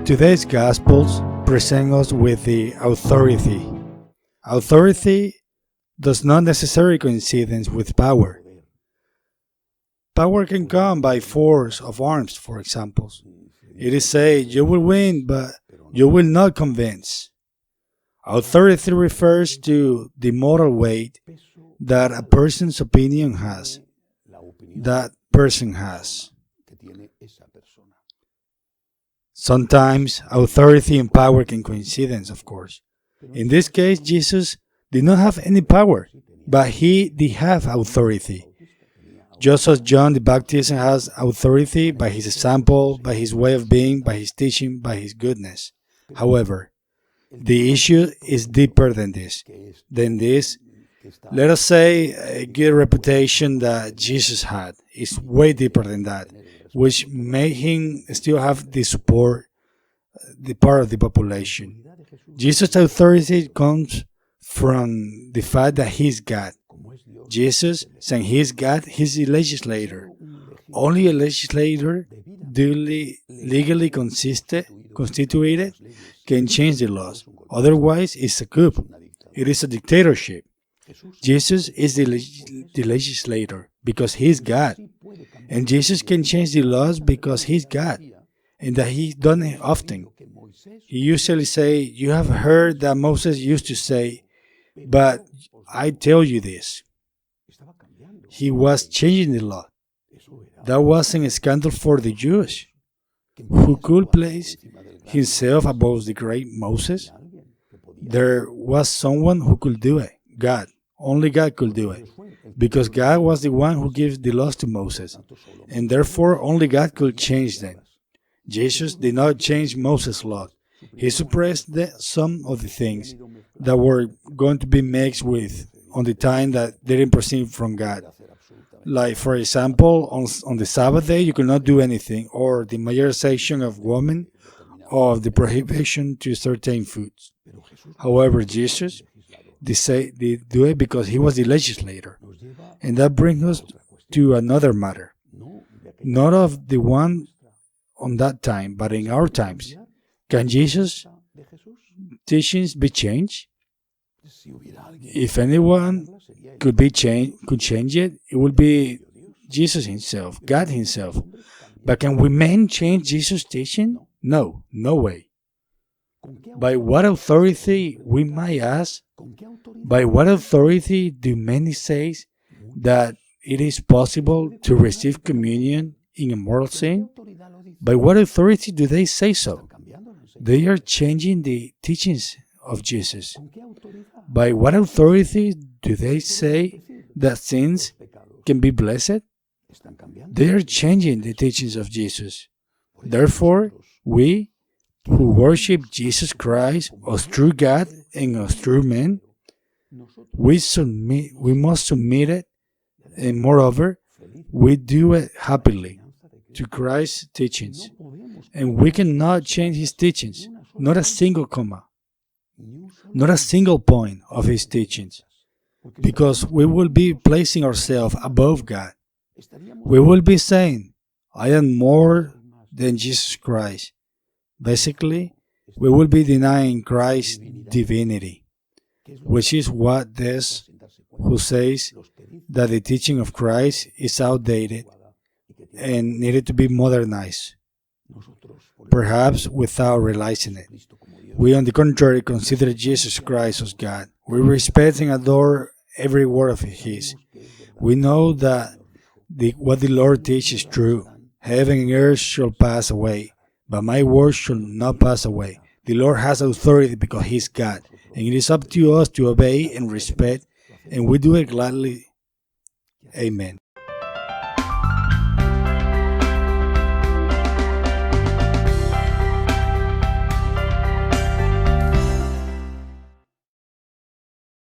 Today's Gospels present us with the authority. Authority does not necessarily coincidence with power. Power can come by force of arms, for example. It is said, you will win, but you will not convince. Authority refers to the moral weight that a person's opinion has, that person has. Sometimes authority and power can coincidence, of course. In this case, Jesus did not have any power, but he did have authority. Just as John the Baptist has authority by his example, by his way of being, by his teaching, by his goodness. However, the issue is deeper than this. Let us say, a good reputation that Jesus had is way deeper than that, which made him still have the support, the part of the population. Jesus' authority comes from the fact that he is God. Jesus, since he is God, he is the legislator. Only a legislator, duly, legally constituted, can change the laws. Otherwise, it's a coup. It is a dictatorship. Jesus is the legislator because he is God. And Jesus can change the laws because he is God. And that he's done it often. He usually say, you have heard that Moses used to say, but I tell you this. He was changing the law. That wasn't a scandal for the Jews, who could place himself above the great Moses. There was someone who could do it, God. Only God could do it, because God was the one who gave the laws to Moses, and therefore only God could change them. Jesus did not change Moses' law. He suppressed some of the things that were going to be mixed with on the time that didn't proceed from God. Like, for example, on the Sabbath day, you could not do anything, or the majorization of women, or the prohibition to certain foods. However, Jesus did do it because he was the legislator. And that brings us to another matter. Not of the one on that time, but in our times. Can Jesus' teachings be changed? If anyone could change it, it would be Jesus himself, God himself. But can we men change Jesus' teaching? No way. By what authority, we might ask? By what authority do many say that it is possible to receive communion in a mortal sin? By what authority do they say so? They are changing the teachings of Jesus. By what authority do they say that sins can be blessed? They are changing the teachings of Jesus. Therefore, we who worship Jesus Christ as true God and as true men, we must submit it, and moreover, we do it happily to Christ's teachings. And we cannot change his teachings, not a single comma, not a single point of his teachings, because we will be placing ourselves above God. We will be saying, I am more than Jesus Christ. Basically, we will be denying Christ's divinity, which is what this who says that the teaching of Christ is outdated and needed to be modernized, perhaps without realizing it. We, on the contrary, consider Jesus Christ as God. We respect and adore every word of his. We know that what the Lord teaches is true. Heaven and earth shall pass away, but my word shall not pass away. The Lord has authority because he is God, and it is up to us to obey and respect, and we do it gladly. Amen.